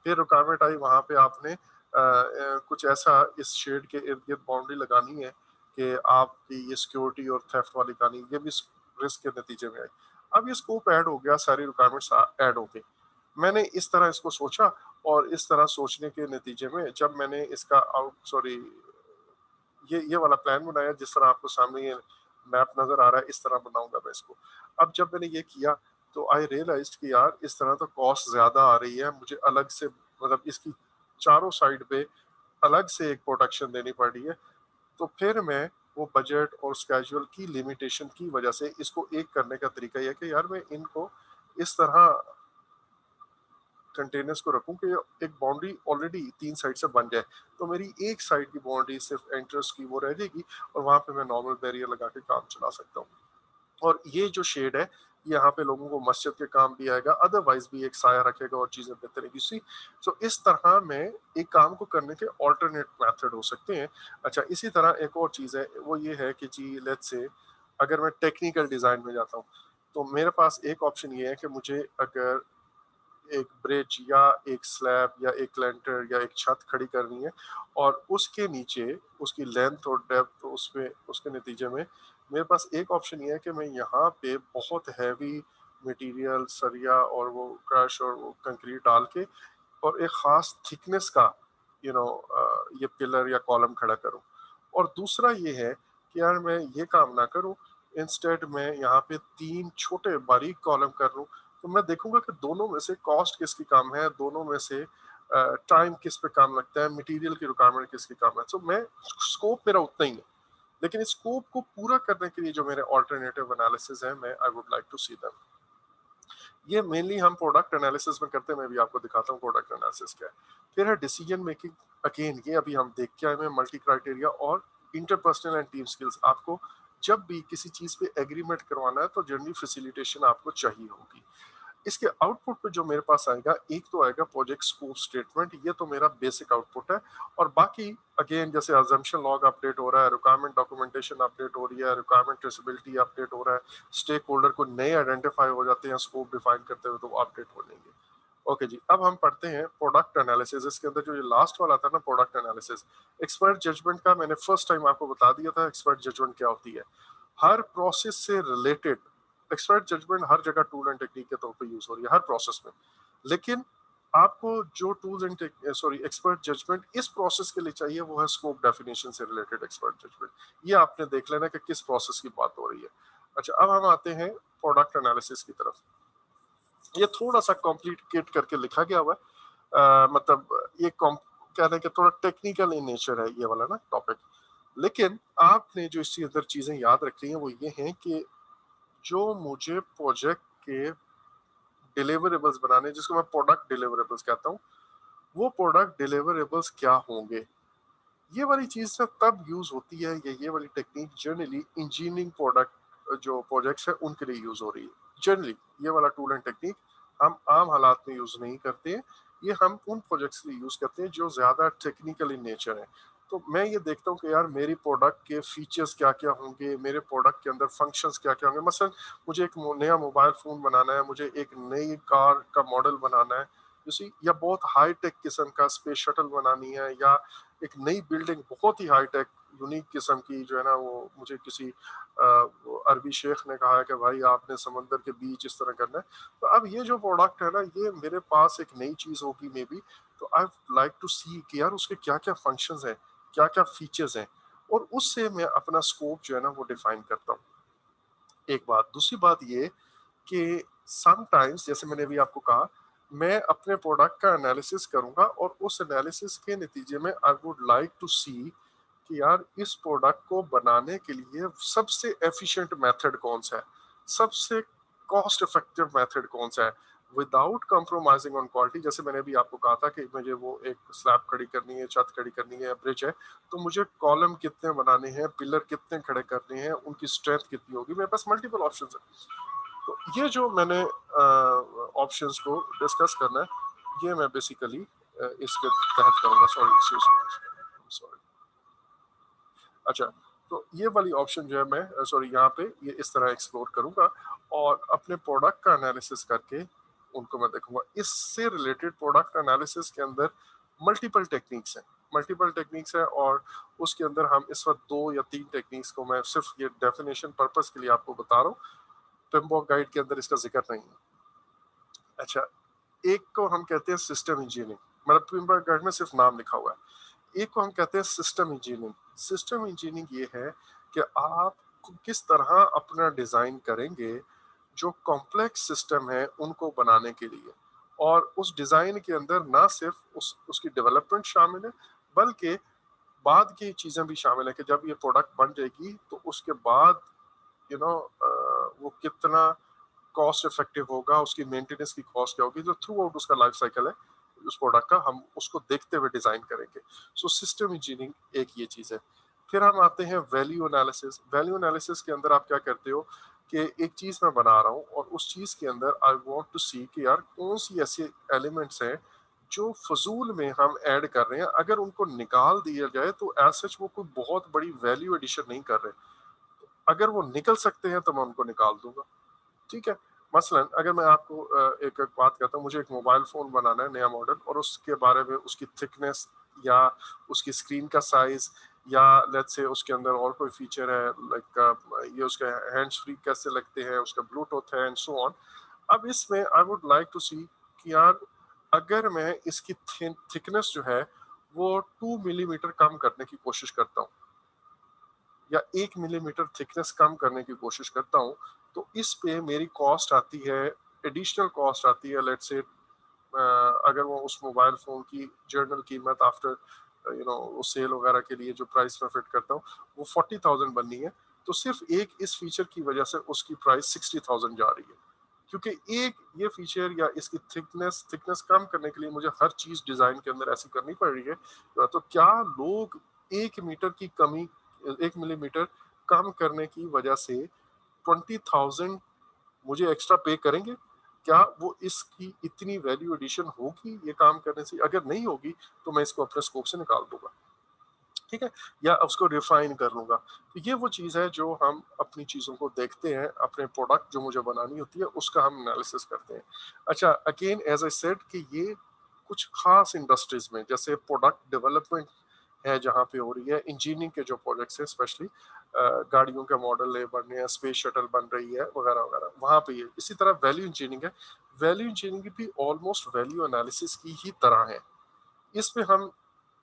फिर रिक्वायरमेंट आई वहां पे आपने कुछ ऐसा इस शेड के इर्द गिर्द बाउंड्री लगानी है कि आपकी ये सिक्योरिटी और थेफ्ट वाली कहानी, ये भी रिस्क के नतीजे में आई। अब ये स्कोप ऐड हो गया, सारी रिक्वायरमेंट्स ऐड हो गई। मैंने इस तरह इसको सोचा, और इस तरह सोचने के नतीजे में जब मैंने इसका ये वाला प्लान बनाया, जिस तरह आपको सामने ये मैप नजर आ रहा है, इस तरह बनाऊंगा मैं इसको। अब जब मैंने ये किया तो आई रियलाइज कि यार इस तरह तो कॉस्ट ज्यादा आ रही है, मुझे अलग से, मतलब इसकी चारों साइड पे अलग से एक प्रोटेक्शन देनी पड़ रही है। तो फिर मैं वो बजट और स्केजुअल की लिमिटेशन की वजह से इसको एक करने का तरीका यह है कि यार मैं इनको इस तरह कंटेनर्स को रखूं कि एक बाउंड्री ऑलरेडी 3 साइड से बन जाए, तो मेरी एक साइड की बाउंड्री सिर्फ एंट्रेंस की वो रह जाएगी, और वहां पे मैं नॉर्मल बैरियर लगा के काम चला सकता हूँ। और ये जो शेड है यहाँ पे लोगों को मस्जिद के काम भी आएगा, अदरवाइज भी एक साया रखेगा और चीजें बेहतर रहेगी। सी सो इस तरह में एक काम को करने के ऑल्टरनेट मेथड हो सकते हैं। अच्छा, इसी तरह एक और चीज है, वो ये है कि जी लेट्स से अगर मैं टेक्निकल डिजाइन में जाता हूँ, तो मेरे पास एक ऑप्शन ये है कि मुझे अगर एक ब्रिज या एक स्लैब या एक लेंटर या एक छत खड़ी करनी है, और उसके नीचे उसकी लेंथ और डेप्थ, उसमें उसके नतीजे में मेरे पास एक ऑप्शन ये है कि मैं यहाँ पे बहुत हैवी मटेरियल, सरिया और वो क्रश और वो कंक्रीट डाल के और एक खास थिकनेस का ये पिलर या कॉलम खड़ा करूं। और दूसरा ये है कि यार मैं ये काम ना करूं, इंस्टेड मैं यहाँ पे 3 छोटे बारीक कॉलम कर लूं, तो मैं देखूंगा कि दोनों में से कॉस्ट किसकी कम है, दोनों में से टाइम किस पे काम लगता है, मटेरियल की रिक्वायरमेंट किसकी कम है। सो मैं स्कोप मेरा उतना ही है, लेकिन इस स्कोप को पूरा करने के लिए जो मेरे ऑल्टरनेटिव एनालिसिस है, मैं I would like to see them. ये मेनली हम प्रोडक्ट एनालिसिस में करते हैं, मैं भी आपको दिखाता हूँ प्रोडक्ट एनालिसिस क्या है। फिर है डिसीजन मेकिंग। अगेन ये अभी हम देख के आए हैं, मल्टी क्राइटेरिया और इंटरपर्सनल एंड टीम स्किल्स। आपको जब भी किसी चीज पे एग्रीमेंट करवाना है तो जनरली फैसिलिटेशन आपको चाहिए होगी। इसके आउटपुट पे जो मेरे पास आएगा, एक तो आएगा प्रोजेक्ट स्कोप स्टेटमेंट, ये तो मेरा बेसिक आउटपुट है। और बाकी अगेन जैसे अजम्पशन लॉग अपडेट हो रहा है, रिक्वायरमेंट डॉक्यूमेंटेशन अपडेट हो रही है, रिक्वायरमेंट ट्रेसेबिलिटी अपडेट हो रहा है, स्टेक होल्डर को नए आइडेंटिफाई हो जाते हैं स्कोप डिफाइन करते हुए, तो वो अपडेट हो जाएंगे। ओके जी, अब हम पढ़ते हैं प्रोडक्ट एनालिसिस। इसके अंदर जो ये लास्ट वाला था ना, प्रोडक्ट एनालिसिस, एक्सपर्ट जजमेंट का मैंने फर्स्ट टाइम आपको बता दिया था एक्सपर्ट जजमेंट क्या होती है। हर प्रोसेस से रिलेटेड एक्सपर्ट जजमेंट हर जगह टूल एंड टेक्निक के तौर पे यूज हो रही है हर प्रोसेस में, लेकिन आपको जो टूल्स एंड एक्सपर्ट जजमेंट इस प्रोसेस के लिए चाहिए वो है स्कोप डेफिनेशन से रिलेटेड एक्सपर्ट जजमेंट। ये आपने देख लेना कि किस प्रोसेस की बात हो रही है। अच्छा, अब हम आते हैं प्रोडक्ट एनालिसिस की तरफ। ये थोड़ा सा कॉम्प्लिकेट करके लिखा गया हुआ है, मतलब ये कहने के थोड़ा टेक्निकल इन नेचर है ये वाला ना टॉपिक, लेकिन आपने जो इसके अंदर चीजें याद रखनी है वो ये हैं कि जो मुझे प्रोजेक्ट के डिलीवरेबल्स बनाने, जिसको मैं प्रोडक्ट डिलीवरेबल्स कहता हूँ, वो प्रोडक्ट डिलीवरेबल्स क्या होंगे। ये वाली चीज ना तब यूज होती है, ये वाली टेक्निक जनरली इंजीनियरिंग प्रोडक्ट जो प्रोजेक्ट्स है उनके लिए यूज हो रही है। जनरली ये वाला टूल एंड टेक्निक हम आम हालात में यूज नहीं करते हैं, ये हम उन प्रोजेक्ट्स के लिए यूज करते हैं जो ज्यादा टेक्निकल इन नेचर है। तो मैं ये देखता हूँ कि यार मेरी प्रोडक्ट के फीचर्स क्या क्या होंगे, मेरे प्रोडक्ट के अंदर फंक्शंस क्या क्या होंगे। मसलन मुझे एक नया मोबाइल फोन बनाना है, मुझे एक नई कार का मॉडल बनाना है, या बहुत हाई टेक किस्म का स्पेस शटल बनानी है, या एक नई बिल्डिंग बहुत ही हाई टेक यूनिक किस्म की जो है ना, वो मुझे किसी वो अरबी शेख ने कहा है कि भाई आपने समंदर के बीच इस तरह करना है। तो अब ये जो प्रोडक्ट है ना, ये मेरे पास एक नई चीज होगी मे बी, तो आई लाइक टू सी कि यार उसके क्या क्या फंक्शंस हैं, क्या क्या फीचर्स हैं, और उससे मैं अपना स्कोप जो है ना वो डिफाइन करता हूँ। एक बात, दूसरी बात ये कि समटाइम्स जैसे मैंने अभी आपको कहा, मैं अपने प्रोडक्ट का एनालिसिस करूंगा और उस एनालिसिस के नतीजे में आई वुड लाइक टू सी कि यार इस प्रोडक्ट को बनाने के लिए सबसे एफिशिएंट मेथड कौन सा है, सबसे कॉस्ट इफेक्टिव मेथड कौन सा है, विदाउट कंप्रोमाइजिंग ऑन क्वालिटी। जैसे मैंने भी आपको कहा था कि मुझे वो एक स्लैब खड़ी करनी है, छत खड़ी करनी है, ब्रिज है, तो मुझे कॉलम कितने बनाने हैं, पिलर कितने खड़े करने हैं, उनकी स्ट्रेंथ कितनी होगी, मेरे पास मल्टीपल ऑप्शंस है। तो ये जो मैंने ऑप्शंस को डिस्कस करना है, ये मैं बेसिकली इसके तहत करूंगा। Sorry sorry. अच्छा, तो ये वाली ऑप्शन जो है मैं सॉरी यहाँ पे ये इस तरह एक्सप्लोर करूंगा और अपने प्रोडक्ट का एनालिसिस करके उनको मैं देखूंगा। इससे रिलेटेड प्रोडक्ट एनालिसिस के अंदर मल्टीपल टेक्निक्स हैं, मल्टीपल टेक्निक्स है, और उसके अंदर हम इस वक्त 2 या 3 टेक्निक्स को मैं सिर्फ ये डेफिनेशन पर्पस के लिए आपको बता रहा हूँ, पिम्बॉक गाइड के अंदर इसका जिक्र नहीं है। अच्छा, एक को हम कहते हैं सिस्टम इंजीनियरिंग, मतलब पिम्बॉक गाइड में सिर्फ नाम लिखा हुआ है। एक को हम कहते हैं सिस्टम इंजीनियरिंग। सिस्टम इंजीनियरिंग ये है कि आप किस तरह अपना डिजाइन करेंगे जो कॉम्प्लेक्स सिस्टम है उनको बनाने के लिए, और उस डिजाइन के अंदर ना सिर्फ उसकी डेवलपमेंट शामिल है, बल्कि बाद की चीजें भी शामिल है कि जब ये प्रोडक्ट बन जाएगी तो उसके बाद यू नो वो कितना कॉस्ट इफेक्टिव होगा, उसकी मेंटेनेंस की कॉस्ट क्या होगी, जो थ्रू आउट उसका लाइफ साइकिल है उस प्रोडक्ट का, हम उसको देखते हुए डिजाइन करेंगे। सो सिस्टम इंजीनियरिंग एक ये चीज है। फिर हम आते हैं वैल्यू एनालिसिस। वैल्यू एनालिसिस के अंदर आप क्या करते हो कि एक चीज मैं बना रहा हूँ और उस चीज के अंदर आई वांट टू सी कि यार कौन सी ऐसे एलिमेंट्स हैं जो फजूल में हम ऐड कर रहे हैं, अगर उनको निकाल दिया जाए तो एज सच वो कोई बहुत बड़ी वैल्यू एडिशन नहीं कर रहे, अगर वो निकल सकते हैं तो मैं उनको निकाल दूंगा। ठीक है, मसलन अगर मैं आपको एक बात कहता हूँ, मुझे एक मोबाइल फोन बनाना है नया मॉडल, और उसके बारे में उसकी थिकनेस या उसकी स्क्रीन का साइज, या लेट्स से उसके अंदर और कोई फीचर है लाइक ये उसके हैंड्स फ्री कैसे लगते हैं, उसका ब्लूटूथ है एंड सो ऑन। अब इसमें आई वुड लाइक टू सी कि यार अगर मैं इसकी थिकनेस जो है वो 2 मिलीमीटर कम करने की कोशिश करता हूँ, या 1 मिलीमीटर थिकनेस कम करने की कोशिश करता हूँ, तो इस पे मेरी कॉस्ट आती है, एडिशनल कॉस्ट आती है, लेट्स से अगर वो उस मोबाइल फोन की जर्नल कीमत आफ्टर वो सेल वगैरह के लिए जो प्राइस में फिट करता हूँ वो 40,000 बननी है, तो सिर्फ एक इस फीचर की वजह से उसकी प्राइस 60,000 जा रही है, क्योंकि एक ये फीचर या इसकी थिकनेस कम करने के लिए मुझे हर चीज डिजाइन के अंदर ऐसी करनी पड़ रही है। तो क्या लोग 1 मीटर की कमी, 1 मिलीमीटर कम करने की वजह से 20,000 मुझे एक्स्ट्रा पे करेंगे? क्या वो इसकी इतनी वैल्यू एडिशन होगी ये काम करने से? अगर नहीं होगी तो मैं इसको अपने स्कोप से निकाल दूंगा, ठीक है, या उसको रिफाइन कर लूंगा। तो ये वो चीज है जो हम अपनी चीजों को देखते हैं, अपने प्रोडक्ट जो मुझे बनानी होती है उसका हम एनालिसिस करते हैं। अच्छा, अगेन एज आई सेड कि ये कुछ खास इंडस्ट्रीज में जैसे प्रोडक्ट डेवलपमेंट है जहाँ पे हो रही है, इंजीनियरिंग के जो प्रोजेक्ट्स है स्पेशली गाड़ियों के मॉडल बन रहे हैं, स्पेस शटल बन रही है वगैरह वगैरह, वहाँ पे ये इसी तरह वैल्यू इंजीनियरिंग है। वैल्यू इंजीनियरिंग भी ऑलमोस्ट वैल्यू एनालिसिस की ही तरह है। इसमें हम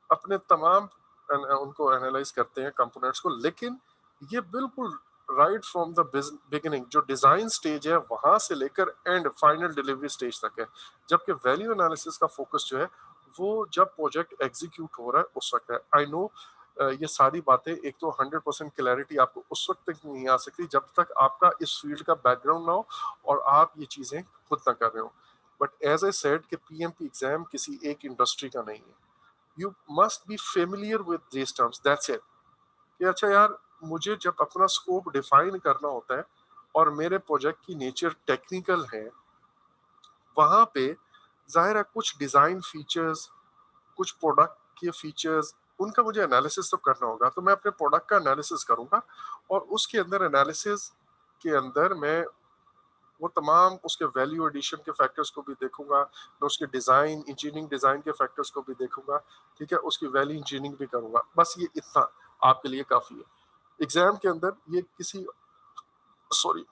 अपने तमाम उनको एनालाइज करते हैं कंपोनेंट्स को, लेकिन ये बिल्कुल राइट फ्रॉम द बिगिनिंग जो डिजाइन स्टेज है वहां से लेकर एंड फाइनल डिलीवरी स्टेज तक है, जबकि वैल्यू एनालिसिस का फोकस जो है वो जब प्रोजेक्ट एग्जीक्यूट हो रहा है उस वक्त है। आई नो ये सारी बातें एक तो 100% क्लैरिटी आपको उस वक्त तक नहीं आ सकती जब तक आपका इस फील्ड का बैकग्राउंड ना हो और आप ये चीजें खुद ना कर रहे हो, बट एज ए सेड कि पीएमपी एग्जाम किसी एक इंडस्ट्री का नहीं है। You must be familiar with these terms, that's it. कि अच्छा यार, मुझे जब अपना स्कोप डिफाइन करना होता है और मेरे प्रोजेक्ट की नेचर टेक्निकल है, वहां पे जाहिर है कुछ डिजाइन फीचर्स, कुछ प्रोडक्ट के फीचर्स, उनका मुझे एनालिसिस तो करना होगा, तो मैं अपने प्रोडक्ट का एनालिसिस करूंगा और उसके अंदर एनालिसिस के अंदर मैं वो तमाम उसके वैल्यू एडिशन के फैक्टर्स को भी देखूंगा, मैं उसके डिजाइन इंजीनियरिंग डिजाइन के फैक्टर्स को भी देखूंगा, ठीक है, उसकी वैल्यू इंजीनियरिंग भी करूंगा। बस ये इतना आपके लिए काफी है। एग्जाम के अंदर ये किसी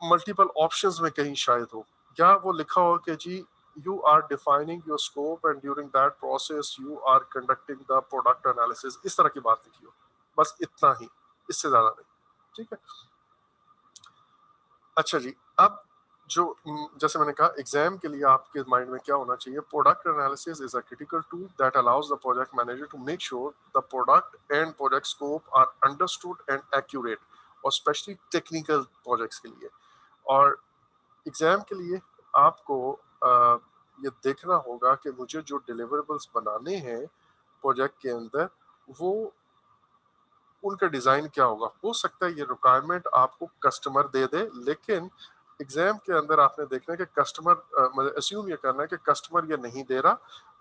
मल्टीपल ऑप्शंस में कहीं शायद हो, या वो लिखा हो कि जी you are defining your scope and during that process you are conducting the product analysis, इस तरह की बात लिखी हो, बस इतना ही, इससे ज्यादा नहीं, ठीक है। अच्छा जी, अब जो जैसे मैंने कहा एग्जाम के लिए आपके माइंड में क्या होना चाहिए, product analysis is a critical tool that allows the project manager to make sure the product and project scope are understood and accurate, और स्पेशली टेक्निकल प्रोजेक्ट्स के लिए। और एग्जाम के लिए आपको ये देखना होगा कि मुझे जो डिलीवरेबल्स बनाने हैं प्रोजेक्ट के अंदर वो उनका डिजाइन क्या होगा। हो सकता है ये रिक्वायरमेंट आपको कस्टमर दे दे, लेकिन एग्जाम के अंदर आपने देखना है कि कस्टमर, मतलब अस्यूम ये करना है कि कस्टमर ये नहीं दे रहा,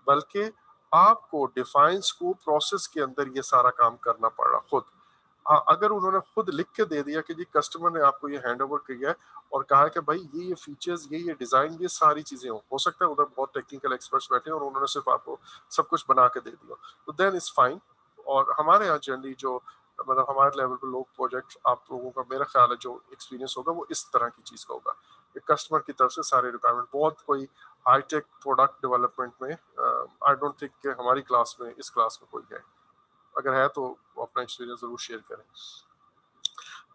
बल्कि आपको डिफाइन स्कोप प्रोसेस के अंदर ये सारा काम करना पड़ रहा खुद। हाँ, अगर उन्होंने खुद लिख के दे दिया कि जी कस्टमर ने आपको ये हैंड ओवर किया है और कहा है कि भाई ये फीचर्स, ये डिजाइन, ये सारी चीजें हो सकता है उधर बहुत टेक्निकल एक्सपर्ट्स बैठे हैं और उन्होंने सिर्फ आपको सब कुछ बना के दे दिया, तो देन इज फाइन। और हमारे यहाँ जनरली जो, मतलब हमारे लेवल पे लोग प्रोजेक्ट, आप लोगों का मेरा ख्याल है जो एक्सपीरियंस होगा वो इस तरह की चीज का होगा कि कस्टमर की तरफ से सारे रिक्वायरमेंट, बहुत कोई हाईटेक प्रोडक्ट डेवलपमेंट में आई डोंट थिंक कि हमारी क्लास में, इस क्लास में कोई है, अगर है तो वो अपना एक्सपीरियंस जरूर शेयर करें।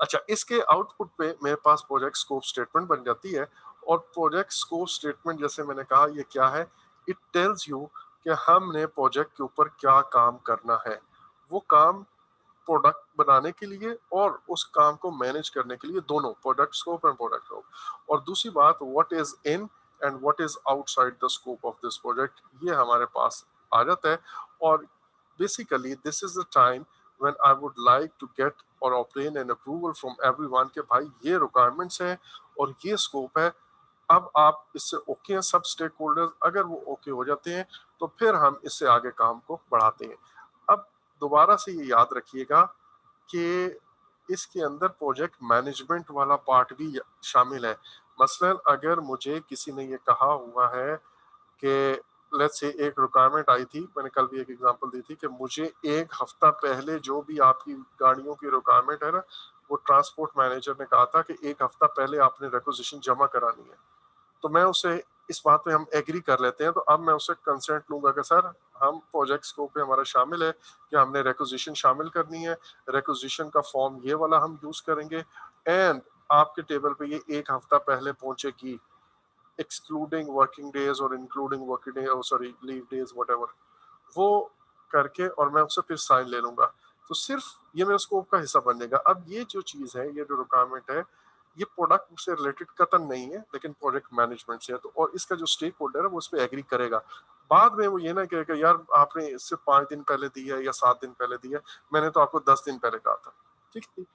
अच्छा, इसके आउटपुट पे मेरे पास प्रोजेक्ट स्कोप स्टेटमेंट बन जाती है, और प्रोजेक्ट स्कोप स्टेटमेंट जैसे मैंने कहा ये क्या है, इट टेल्स यू कि हमने प्रोजेक्ट के ऊपर क्या काम करना है, वो काम प्रोडक्ट बनाने के लिए और उस काम को मैनेज करने के लिए, दोनों product scope and product scope. और दूसरी बात, what is in and what is outside the scope of this project, ये हमारे पास आ जाता है। और basically this is the time when I would like to get or obtain an approval from everyone कि भाई ये requirements हैं और ये scope है। अब आप इससे ओके हैं सब स्टेक होल्डर्स, अगर वो ओके हो जाते हैं तो फिर हम इससे आगे काम को बढ़ाते हैं। अब दोबारा से ये याद रखिएगा कि इसके अंदर प्रोजेक्ट मैनेजमेंट वाला पार्ट भी शामिल है। मसलन अगर मुझे किसी ने ये कहा हुआ है कि लेट्स से एक रिक्वायरमेंट आई थी, मैंने कल भी एक एग्जांपल दी थी कि मुझे एक हफ्ता पहले जो भी आपकी गाड़ियों की रिक्वायरमेंट है ना, वो ट्रांसपोर्ट मैनेजर ने कहा था कि एक हफ्ता पहले आपने रिक्वेजिशन जमा करानी है। तो मैं उसे इस बात पे हम एग्री कर लेते हैं, तो अब मैं उससे कंसेंट लूंगा कि सर हम प्रोजेक्ट स्कोप पे हमारा शामिल है कि हमने रिक्विजिशन शामिल करनी है, रिक्विजिशन का फॉर्म ये वाला हम यूज करेंगे, एंड आपके टेबल पे ये 1 हफ्ता पहले पहुंचेगी, एक्सक्लूडिंग वर्किंग डेज और including working day, sorry leave days whatever, वो करके और मैं उससे फिर साइन ले लूंगा। तो सिर्फ ये मेरे स्कोप का हिस्सा बन जाएगा। अब ये जो चीज है, ये जो रिक्वायरमेंट है, ये प्रोडक्ट से रिलेटेड कतन नहीं है, लेकिन प्रोजेक्ट मैनेजमेंट से है। तो और इसका जो स्टेक होल्डर है वो इस पे एग्री करेगा। बाद में वो ये ना कहेगा यार आपने इससे 5 दिन पहले दिया है या 7 दिन पहले दिया, मैंने तो आपको 10 दिन पहले कहा था। ठीक है।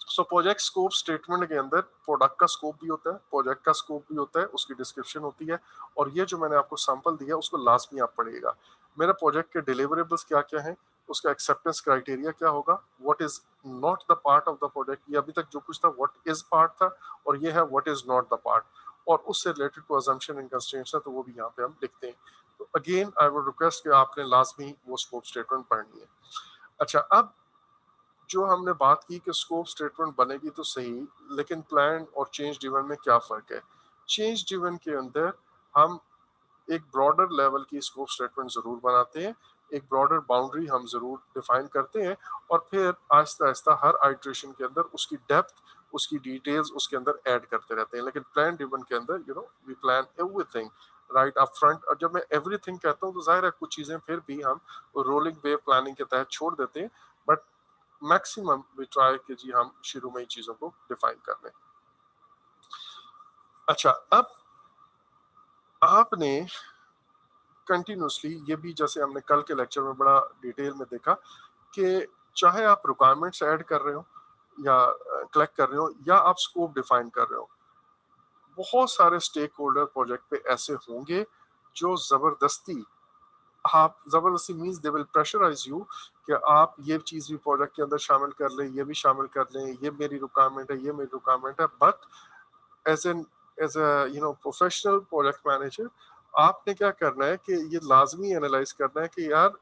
सो प्रोजेक्ट स्कोप स्टेटमेंट के अंदर प्रोडक्ट का स्कोप भी होता है, प्रोजेक्ट का स्कोप भी होता है, उसकी डिस्क्रिप्शन होती है, और ये जो मैंने आपको सैंपल दिया उसको लाजमी आप पढ़िएगा। मेरा प्रोजेक्ट के डिलीवरेबल्स क्या क्या हैं, उसका एक्सेप्टेंस क्राइटेरिया क्या होगा, what is not the part of the project, ये अभी तक जो कुछ था व्हाट इज पार्ट था, और ये है what is not the part, और उससे रिलेटेड कोई अजम्पशन एंड कंस्ट्रेंट्स है तो वो भी यहाँ पे हम लिखते हैं। तो अगेन आई वुड रिक्वेस्ट कि आपने लाजमी वो स्कोप स्टेटमेंट पढ़नी है। अच्छा, अब जो हमने बात की कि स्कोप स्टेटमेंट बनेगी तो सही, लेकिन प्लान और चेंज ड्रिवन में क्या फर्क है। चेंज ड्रिवन के अंदर हम एक ब्रॉडर लेवल की स्कोप स्टेटमेंट जरूर बनाते हैं, एक ब्रॉडर बाउंड्री हम जरूर डिफाइन करते हैं, और फिर आहिस्ता आहिस्ता हर आइट्रेशन के अंदर उसकी डेप्थ, उसकी डिटेल्स उसके अंदर ऐड करते रहते हैं। लेकिन प्लान ड्रिवन के अंदर we plan everything right up front, और जब मैं एवरीथिंग कहता हूँ तो जाहिर है कुछ चीजें फिर भी हम रोलिंग वेव प्लानिंग के तहत छोड़ देते हैं, बट मैक्सिमम वी ट्राई कि जी हम शुरू में ही चीजों को डिफाइन कर लें। अच्छा, अब आपने कंटिन्यूसली ये भी, जैसे हमने कल के लेक्चर में बड़ा डिटेल में देखा, कि चाहे आप रिक्वायरमेंट्स ऐड कर रहे हो या कलेक्ट कर रहे हो या आप स्कोप डिफाइन कर रहे हो, बहुत सारे स्टेक होल्डर प्रोजेक्ट पे ऐसे होंगे जो जबरदस्ती means they will pressurise you कि आप ये चीज भी प्रोजेक्ट के अंदर शामिल कर लें, ये भी शामिल कर लें, ये मेरी रिक्वायरमेंट है, ये मेरी रिक्वायरमेंट है, but as an as a professional project manager आपने क्या करना है कि ये लाजमी एनालाइज करना है कि यार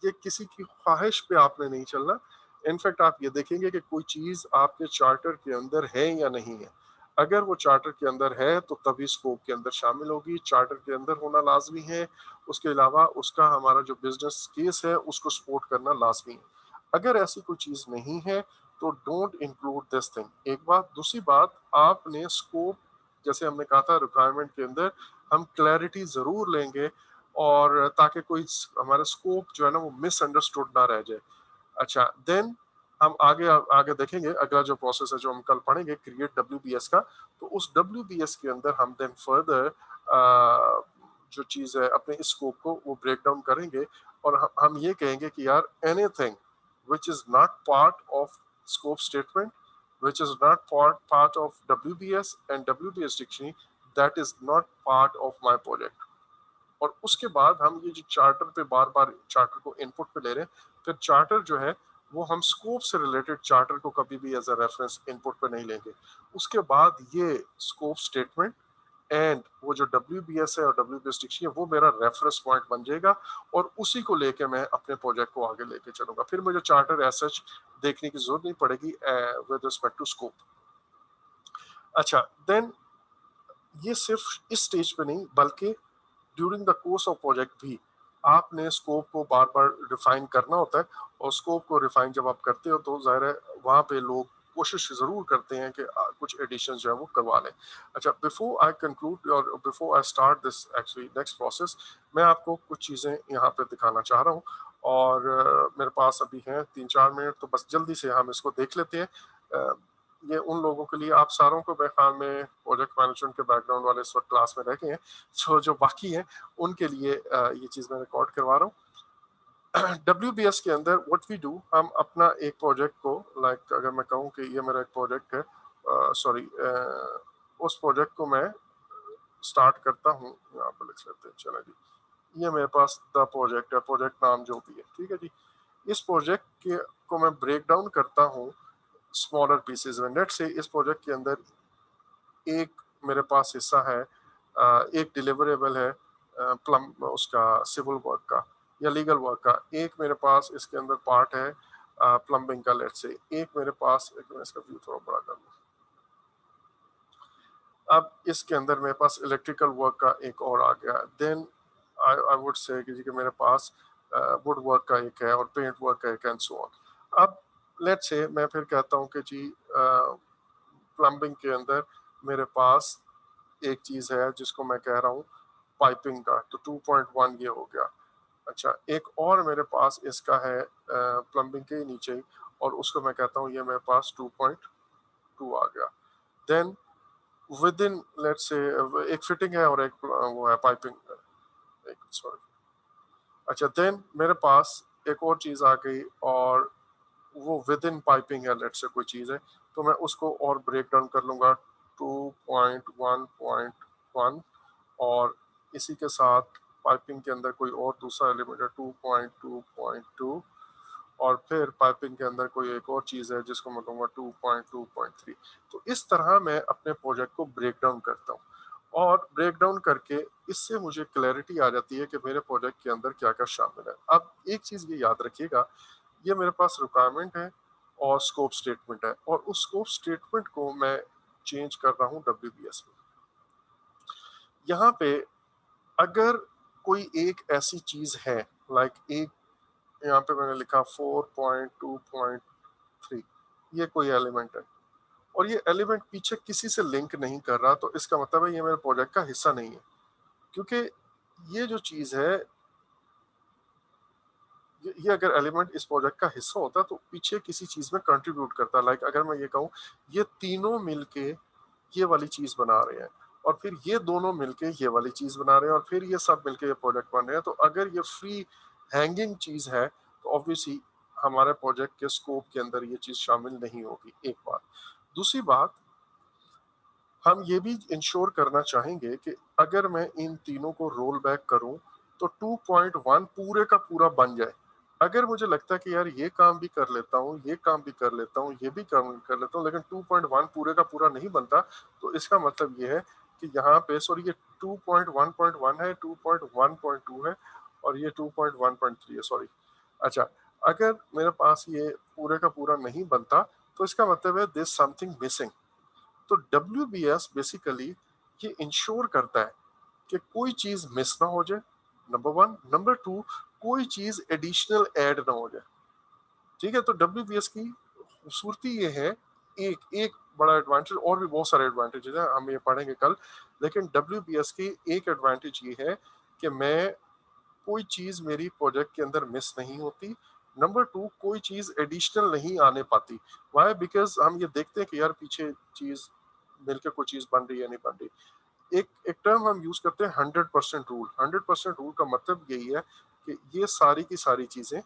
ये किसी की ख्वाहिश पे आपने नहीं चलना। इनफैक्ट आप ये देखेंगे कि कोई चीज आपके चार्टर के अंदर है या नहीं है। अगर वो चार्टर के अंदर है तो तभी स्कोप के अंदर शामिल होगी, चार्टर के अंदर होना लाजमी है। उसके अलावा उसका हमारा जो बिजनेस केस है उसको सपोर्ट करना लाजमी है। अगर ऐसी कोई चीज नहीं है तो डोंट इंक्लूड दिस थिंग। एक बात। दूसरी बात, आपने स्कोप, जैसे हमने कहा था रिक्वायरमेंट के अंदर हम क्लैरिटी जरूर लेंगे, और ताकि कोई हमारा स्कोप जो है ना वो मिसअंडरस्टूड ना रह जाए। अच्छा, देन हम आगे आगे देखेंगे अगला जो प्रोसेस है जो हम कल पढ़ेंगे, क्रिएट डब्ल्यूबीएस का। तो उस डब्ल्यूबीएस के अंदर हम देन फर्दर जो चीज है अपने स्कोप को वो ब्रेक डाउन करेंगे, और हम ये कहेंगे कि यार anything which is not part of scope statement, which is not part of WBS and WBS dictionary, that is not part of my project। और उसके बाद हम ये जो चार्टर पे बार बार चार्टर को इनपुट पे ले रहे हैं, फिर चार्टर जो है वो हम स्कोप से रिलेटेड चार्टर को कभी भी एज अ रेफरेंस इनपुट पे नहीं लेंगे। उसके बाद ये स्कोप स्टेटमेंट एंड वो जो WBS है और WBS डिक्शनरी है वो मेरा रेफरेंस पॉइंट बन जाएगा, और उसी को लेके मैं अपने प्रोजेक्ट को आगे लेके चलूंगा। फिर मुझे चार्टर एज सच देखने की जरूरत नहीं पड़ेगी विद रिस्पेक्ट टू स्कोप। अच्छा, देन ये सिर्फ इस स्टेज पे नहीं बल्कि during the course of project भी आपने स्कोप को बार बार रिफाइन करना होता है, और स्कोप को रिफाइन जब आप करते हो तो जाहिर है वहाँ पे लोग कोशिश जरूर करते हैं कि कुछ एडिशन जो है वो करवा लें। अच्छा, बिफोर आई कंक्लूड और before I start this actually next process, मैं आपको कुछ चीज़ें यहाँ पे दिखाना चाह रहा हूँ, और मेरे पास अभी हैं 3-4 मिनट, तो बस जल्दी से हम इसको देख लेते हैं। ये उन लोगों के लिए, आप सारों को मेरे ख्याल में प्रोजेक्ट मैनेजमेंट के बैकग्राउंड वाले इस वक्त क्लास में रह गए हैं, सो जो बाकी हैं उनके लिए ये चीज़ मैं रिकॉर्ड करवा रहा हूँ। WBS के अंदर व्हाट वी डू, हम अपना एक प्रोजेक्ट को, लाइक अगर मैं कहूँ कि ये मेरा एक प्रोजेक्ट है, सॉरी उस प्रोजेक्ट को मैं स्टार्ट करता हूँ, यहाँ पर लिख लेते हैं, चले जी, ये मेरे पास द प्रोजेक्ट है, प्रोजेक्ट नाम जो भी है, ठीक है जी। इस प्रोजेक्ट के को मैं ब्रेक डाउन करता हूँ स्मॉलर पीसेज में। लेट्स से इस प्रोजेक्ट के अंदर एक मेरे पास हिस्सा है, एक डिलीवरेबल है प्लम उसका सिविल वर्क का या लीगल वर्क का, एक मेरे पास इसके अंदर पार्ट है प्लम्बिंग का, लेट्स से एक मेरे पास, एक मैं इसका व्यू थोड़ा बड़ा कर लूँ। अब इसके अंदर मेरे पास इलेक्ट्रिकल वर्क का एक और आ गया, देन आई वुड से कि मेरे पास वुड वर्क का एक है और पेंट वर्क का एक, एंड सो ऑन। अब लेट्स से मैं फिर कहता हूँ कि जी प्लम्बिंग के अंदर मेरे पास एक चीज है जिसको मैं कह रहा हूँ पाइपिंग का, तो 2.1 ये हो गया। अच्छा, एक और मेरे पास इसका है प्लम्बिंग के नीचे ही, और उसको मैं कहता हूँ ये मेरे पास 2.2 आ गया। Then with in let's say एक फिटिंग है और एक वो है पाइपिंग, एक सॉरी। अच्छा, देन मेरे पास एक और चीज आ गई और वो विद इन पाइपिंग है, लेट्स से कोई चीज है, तो मैं उसको और ब्रेक डाउन कर लूंगा 2.1.1, और इसी के साथ पाइपिंग के अंदर कोई और दूसरा एलिमेंट है 2.2.2, और फिर पाइपिंग के अंदर कोई एक और चीज है जिसको मैं कहूँगा 2.2.3। तो इस तरह मैं अपने प्रोजेक्ट को ब्रेक डाउन करता हूँ, और ब्रेक डाउन करके इससे मुझे क्लैरिटी आ जाती है कि मेरे प्रोजेक्ट के अंदर क्या क्या शामिल है। अब एक चीज ये याद रखिएगा, ये मेरे पास रिक्वायरमेंट है और स्कोप स्टेटमेंट है, और उस स्कोप स्टेटमेंट को मैं चेंज कर रहा हूँ WBS में। यहाँ पे अगर कोई एक ऐसी चीज है, लाइक एक यहाँ पे मैंने लिखा 4.2.3, ये कोई एलिमेंट है और ये एलिमेंट पीछे किसी से लिंक नहीं कर रहा, तो इसका मतलब है ये मेरे प्रोजेक्ट का हिस्सा नहीं है। क्योंकि ये जो चीज है, ये अगर एलिमेंट इस प्रोजेक्ट का हिस्सा होता तो पीछे किसी चीज में कंट्रीब्यूट करता। लाइक अगर मैं ये कहूँ ये तीनों मिलके ये वाली चीज बना रहे हैं, और फिर ये दोनों मिलके ये वाली चीज बना रहे हैं, और फिर ये सब मिलके ये प्रोजेक्ट बन रहे हैं, तो अगर ये फ्री हैंगिंग चीज है तो ऑब्वियसली हमारे प्रोजेक्ट के स्कोप के अंदर ये चीज शामिल नहीं होगी। एक बात। दूसरी बात, हम ये भी इंश्योर करना चाहेंगे कि अगर मैं इन तीनों को रोल बैक करूं तो 2.1 पूरे का पूरा बन जाए। अगर मुझे लगता है कि यार ये काम भी कर लेता हूँ, ये काम भी कर लेता हूँ, ये भी काम कर लेता हूँ, लेकिन 2.1 पूरे का पूरा नहीं बनता, तो इसका मतलब ये है कि यहाँ पे सॉरी ये 2.1.1 है, 2.1.2 है, और ये 2.1.3 है, सॉरी। अच्छा, अगर मेरे पास ये पूरे का पूरा नहीं बनता तो इसका मतलब है दिस समथिंग मिसिंग। तो WBS बेसिकली ये इंश्योर करता है कि कोई चीज मिस ना हो जाए, नंबर 1। नंबर 2, कोई चीज एडिशनल ऐड ना हो जाए। ठीक है, तो WBS की खूबसूरती ये है, एक एक बड़ा एडवांटेज, और भी बहुत सारे एडवांटेजेस हैं, हम ये पढ़ेंगे कल, लेकिन WBS की एक एडवांटेज ये है कि मैं कोई चीज मेरी प्रोजेक्ट के अंदर मिस नहीं होती। नंबर 2, कोई चीज एडिशनल नहीं आने पाती। वाई? बिकॉज हम ये देखते हैं कि यार पीछे चीज मिलकर कोई चीज बन रही है नहीं बन रही। एक टर्म हम यूज करते हैं 100% रूल। 100% रूल का मतलब यही है कि ये सारी की सारी चीजें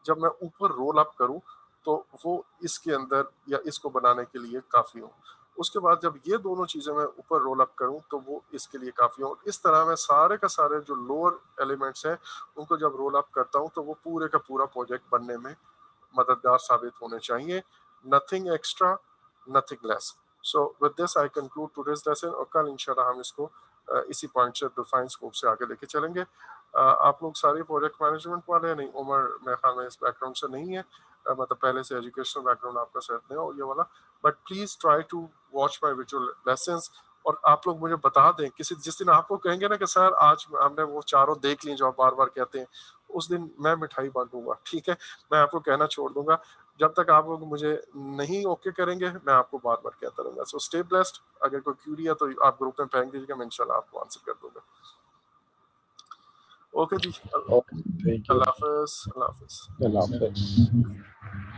जब मैं ऊपर रोल अप करूं तो वो इसके अंदर या इसको बनाने के लिए काफी हो। उसके बाद जब ये दोनों चीजें मैं ऊपर रोल अप करूं तो वो इसके लिए काफी हो। इस तरह मैं सारे का सारे जो लोअर एलिमेंट्स हैं उनको जब रोल अप करता हूं तो वो पूरे का पूरा प्रोजेक्ट बनने में मददगार साबित होने चाहिए। Nothing extra, nothing less. So with this I conclude today's lesson, और कल इंशाल्लाह हम इसको इसी पॉइंट से डिफाइन स्कोप से आगे लेके चलेंगे। आप लोग सारे प्रोजेक्ट मैनेजमेंट वाले हैं? नहीं, उमर मेरे ख्याल में इस बैकग्राउंड से नहीं है, मतलब पहले से एजुकेशनल बैकग्राउंड आपका सेट नहीं हो ये वाला, but please try to watch my visual lessons. और आप लोग मुझे बता दें किसी जिस दिन आप लोग कहेंगे ना कि सर आज हमने वो चारों देख ली जो आप बार बार कहते हैं, उस दिन मैं मिठाई बांटूंगा। ठीक है, मैं आपको कहना छोड़ दूंगा। जब तक आप लोग मुझे नहीं ओके करेंगे मैं आपको बार बार कहता रहूंगा। So stay blessed. अगर कोई क्यूरी है तो आप ग्रुप में फेंक दीजिएगा, मैं इंशाल्लाह आपको आंसर कर दूंगा। ओके जी, ओके, थैंक यू। अल्लाह हाफिज। अल्लाह हाफिज। अल्लाह हाफ़िज़।